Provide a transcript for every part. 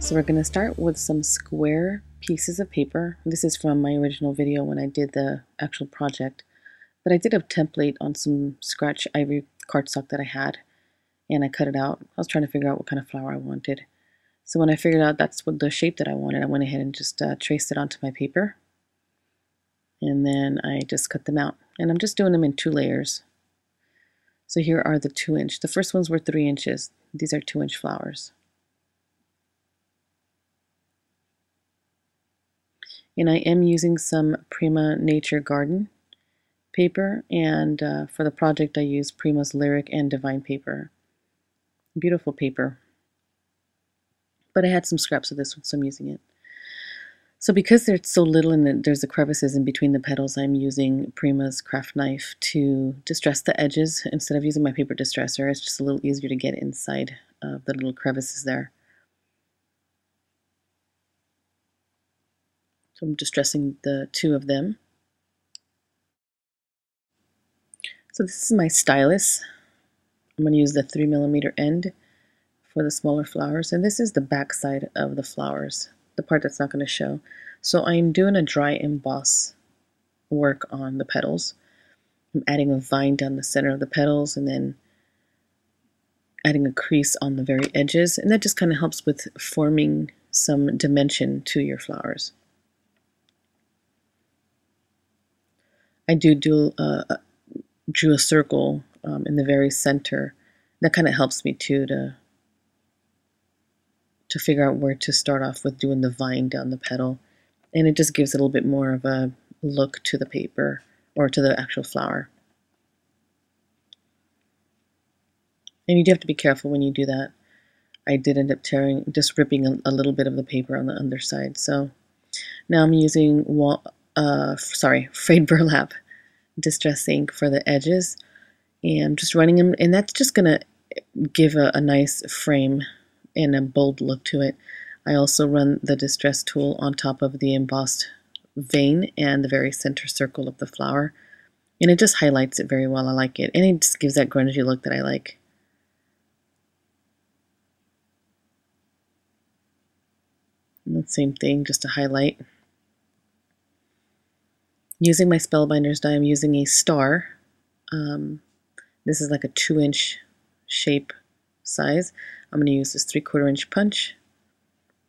So we're going to start with some square pieces of paper. This is from my original video when I did the actual project. But I did a template on some scratch ivory cardstock that I had, and I cut it out. I was trying to figure out what kind of flower I wanted. So when I figured out that's what the shape that I wanted, I went ahead and just traced it onto my paper. And then I just cut them out. And I'm just doing them in 2 layers. So here are the 2-inch. The first ones were 3 inches. These are 2-inch flowers. And I am using some Prima Nature Garden paper, and for the project I used Prima's Lyric and Divine paper. Beautiful paper. But I had some scraps of this one, so I'm using it. So because there's so little and there's the crevices in between the petals, I'm using Prima's craft knife to distress the edges. Instead of using my paper distresser, it's just a little easier to get inside the little crevices there. So I'm distressing the 2 of them. So this is my stylus. I'm going to use the 3mm end for the smaller flowers, and this is the back side of the flowers, the part that's not going to show. So I'm doing a dry emboss work on the petals. I'm adding a vine down the center of the petals and then adding a crease on the very edges, and that just kind of helps with forming some dimension to your flowers. I drew a circle in the very center. That kind of helps me too to figure out where to start off with doing the vine down the petal, and it just gives it a little bit more of a look to the paper or to the actual flower. And you do have to be careful when you do that. I did end up just ripping a little bit of the paper on the underside. So now I'm using frayed burlap distress ink for the edges, and I'm just running them, and that's just gonna give a nice frame and a bold look to it. I also run the distress tool on top of the embossed vein and the very center circle of the flower, and it just highlights it very well. I like it, and it just gives that grungy look that I like. And the same thing, just to highlight. Using my Spellbinders die, I'm using a star. This is like a 2-inch shape size. I'm going to use this 3/4 inch punch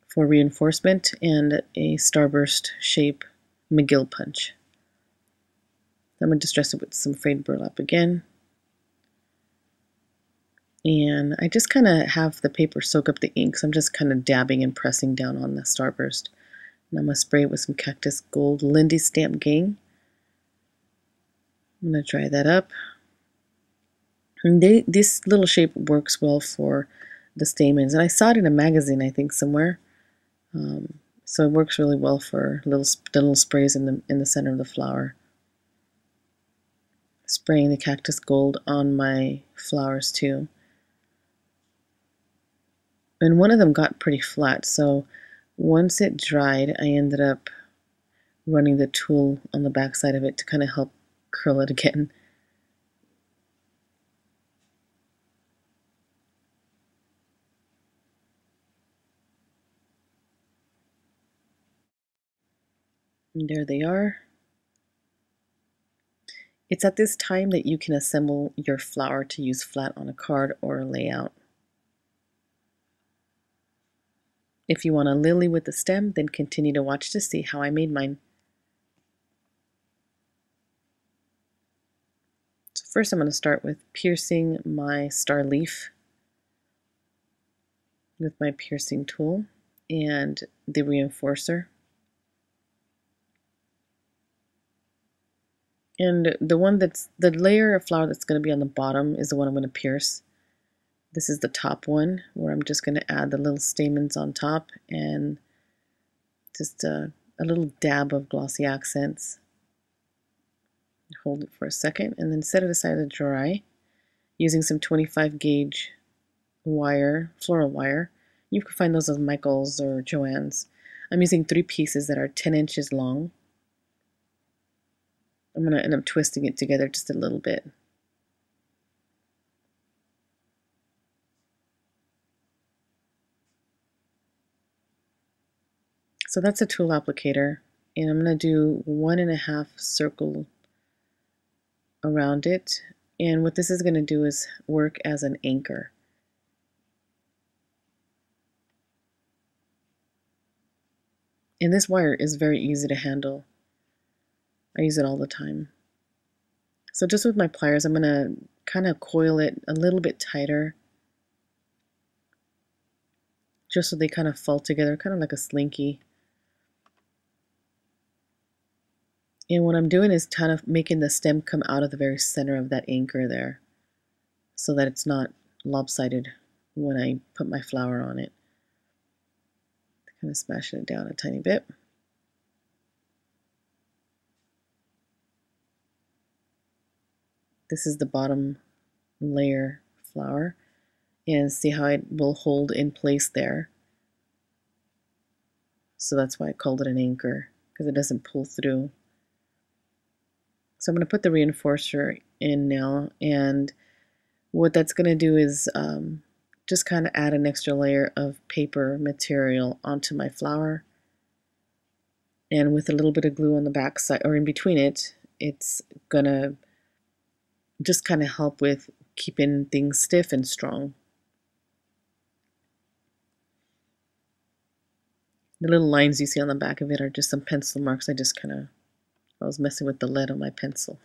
for reinforcement and a starburst shape McGill punch. I'm going to distress it with some frayed burlap again. And I just kind of have the paper soak up the ink, so I'm just kind of dabbing and pressing down on the starburst. And I'm going to spray it with some Cactus Gold Lindy Stamp Gang. I'm going to dry that up. And this little shape works well for the stamens, and I saw it in a magazine, I think, somewhere. So it works really well for the little sprays in the center of the flower. Spraying the Cactus Gold on my flowers too. And one of them got pretty flat, so once it dried, I ended up running the tool on the back side of it to kind of help curl it again. And there they are. It's at this time that you can assemble your flower to use flat on a card or a layout. If you want a lily with a stem, then continue to watch to see how I made mine. So first I'm going to start with piercing my star leaf with my piercing tool and the reinforcer. And the layer of flower that's going to be on the bottom is the one I'm going to pierce. This is the top one, where I'm just going to add the little stamens on top and just a little dab of glossy accents. Hold it for a second and then set it aside to dry using some 25 gauge wire, floral wire. You can find those at Michael's or Joann's. I'm using 3 pieces that are 10 inches long. I'm going to end up twisting it together just a little bit. So that's a tulle applicator, and I'm going to do 1.5 circle around it. And what this is going to do is work as an anchor. And this wire is very easy to handle. I use it all the time. So just with my pliers, I'm going to kind of coil it a little bit tighter, just so they kind of fall together, kind of like a slinky. And what I'm doing is kind of making the stem come out of the very center of that anchor there, so that it's not lopsided when I put my flower on it. Kind of smashing it down a tiny bit. This is the bottom layer flower, and see how it will hold in place there. So that's why I called it an anchor, because it doesn't pull through. So I'm going to put the reinforcer in now, and what that's going to do is just kind of add an extra layer of paper material onto my flower. And with a little bit of glue on the back side, or in between it, it's going to just kind of help with keeping things stiff and strong. The little lines you see on the back of it are just some pencil marks. I was messing with the lead on my pencil.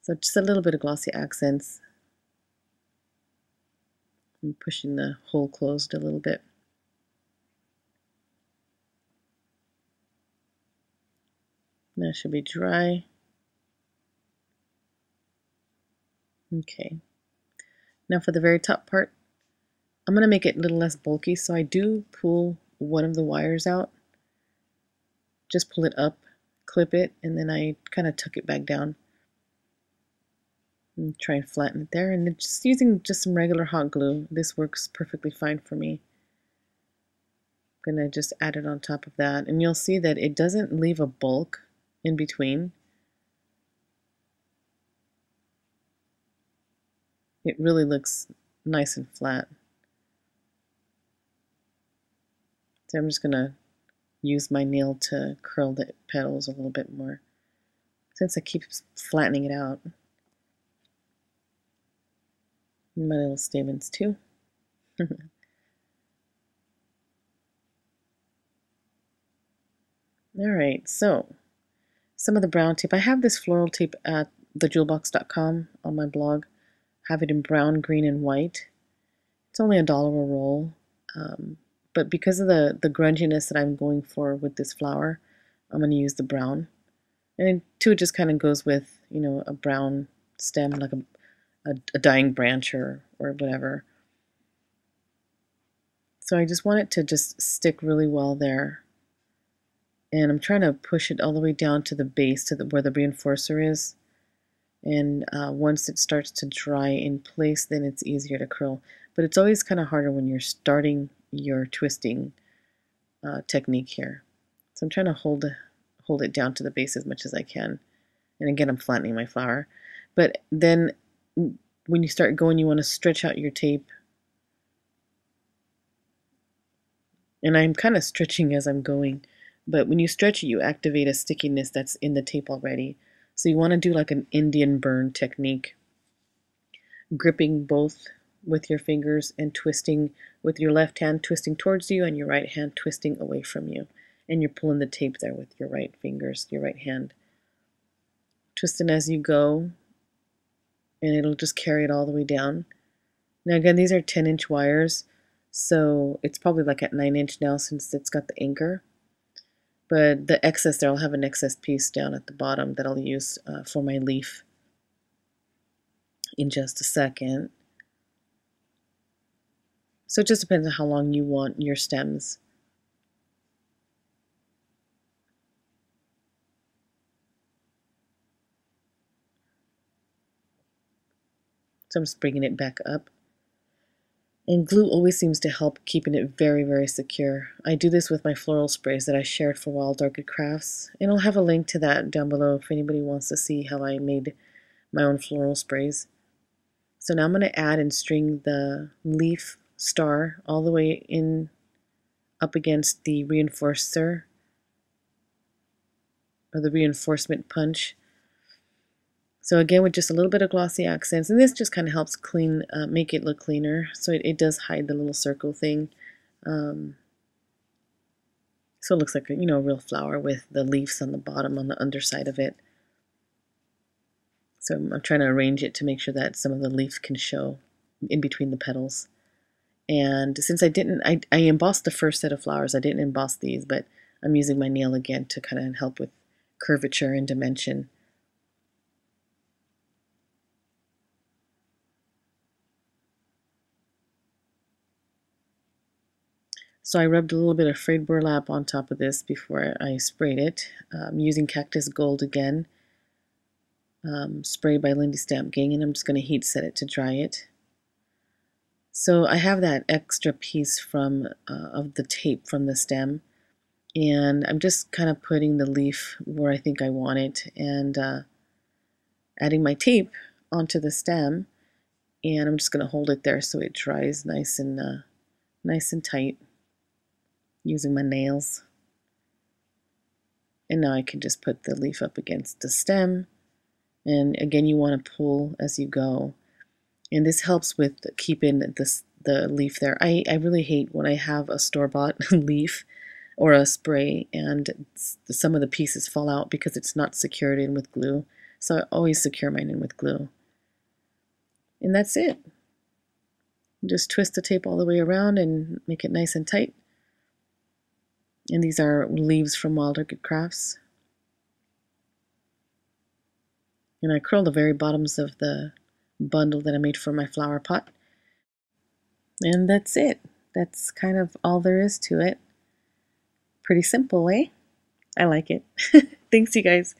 So just a little bit of glossy accents. I'm pushing the hole closed a little bit. That should be dry. Okay. Now for the very top part, I'm going to make it a little less bulky, so I do pull one of the wires out. Just pull it up, clip it, and then I kind of tuck it back down. And try and flatten it there, and then just using just some regular hot glue. This works perfectly fine for me. I'm going to just add it on top of that, and you'll see that it doesn't leave a bulk in between. It really looks nice and flat. So I'm just going to use my nail to curl the petals a little bit more, since I keep flattening it out. And my little stamens too. Alright, so some of the brown tape. I have this floral tape at thejewelbox.com on my blog. I have it in brown, green, and white. It's only $1 a roll. But because of the grunginess that I'm going for with this flower, I'm going to use the brown. And it just kind of goes with, you know, a brown stem, like a dying branch or whatever. So I just want it to just stick really well there. And I'm trying to push it all the way down to the base, to where the reinforcer is. And once it starts to dry in place, then it's easier to curl. But it's always kind of harder when you're starting your twisting technique here. So I'm trying to hold it down to the base as much as I can. And again, I'm flattening my flower. But then when you start going, you want to stretch out your tape. And I'm kind of stretching as I'm going. But when you stretch it, you activate a stickiness that's in the tape already. So you want to do like an Indian burn technique, gripping both with your fingers and twisting with your left hand twisting towards you and your right hand twisting away from you. And you're pulling the tape there with your right fingers, your right hand. Twisting as you go, and it'll just carry it all the way down. Now again, these are 10-inch wires, so it's probably like at 9-inch now since it's got the anchor. But the excess there, I'll have an excess piece down at the bottom that I'll use for my leaf in just a second. So it just depends on how long you want your stems. So I'm just bringing it back up. And glue always seems to help keeping it very, very secure. I do this with my floral sprays that I shared for Wild Orchid Crafts. And I'll have a link to that down below if anybody wants to see how I made my own floral sprays. So now I'm going to add and string the leaf star all the way in up against the reinforcer or the reinforcement punch. So again, with just a little bit of glossy accents, and this just kind of helps clean, make it look cleaner. So it does hide the little circle thing. So it looks like a, a real flower with the leaves on the bottom, on the underside of it. So I'm trying to arrange it to make sure that some of the leaf can show in between the petals. And since I embossed the first set of flowers, I didn't emboss these, but I'm using my nail again to kind of help with curvature and dimension. So I rubbed a little bit of frayed burlap on top of this before I sprayed it. I'm using Cactus Gold again, sprayed by Lindy Stamp Gang, and I'm just going to heat set it to dry it. So I have that extra piece from of the tape from the stem, and I'm just kind of putting the leaf where I think I want it, and adding my tape onto the stem, and I'm just going to hold it there so it dries nice and tight using my nails. And now I can just put the leaf up against the stem, and again you want to pull as you go, and this helps with keeping the leaf there. I really hate when I have a store-bought leaf or a spray and some of the pieces fall out because it's not secured in with glue. So I always secure mine in with glue. And that's it. Just twist the tape all the way around and make it nice and tight. And these are leaves from Wild Orchid Crafts. And I curl the very bottoms of the bundle that I made for my flower pot. And that's it. That's kind of all there is to it. Pretty simple, eh? I like it. Thanks, you guys.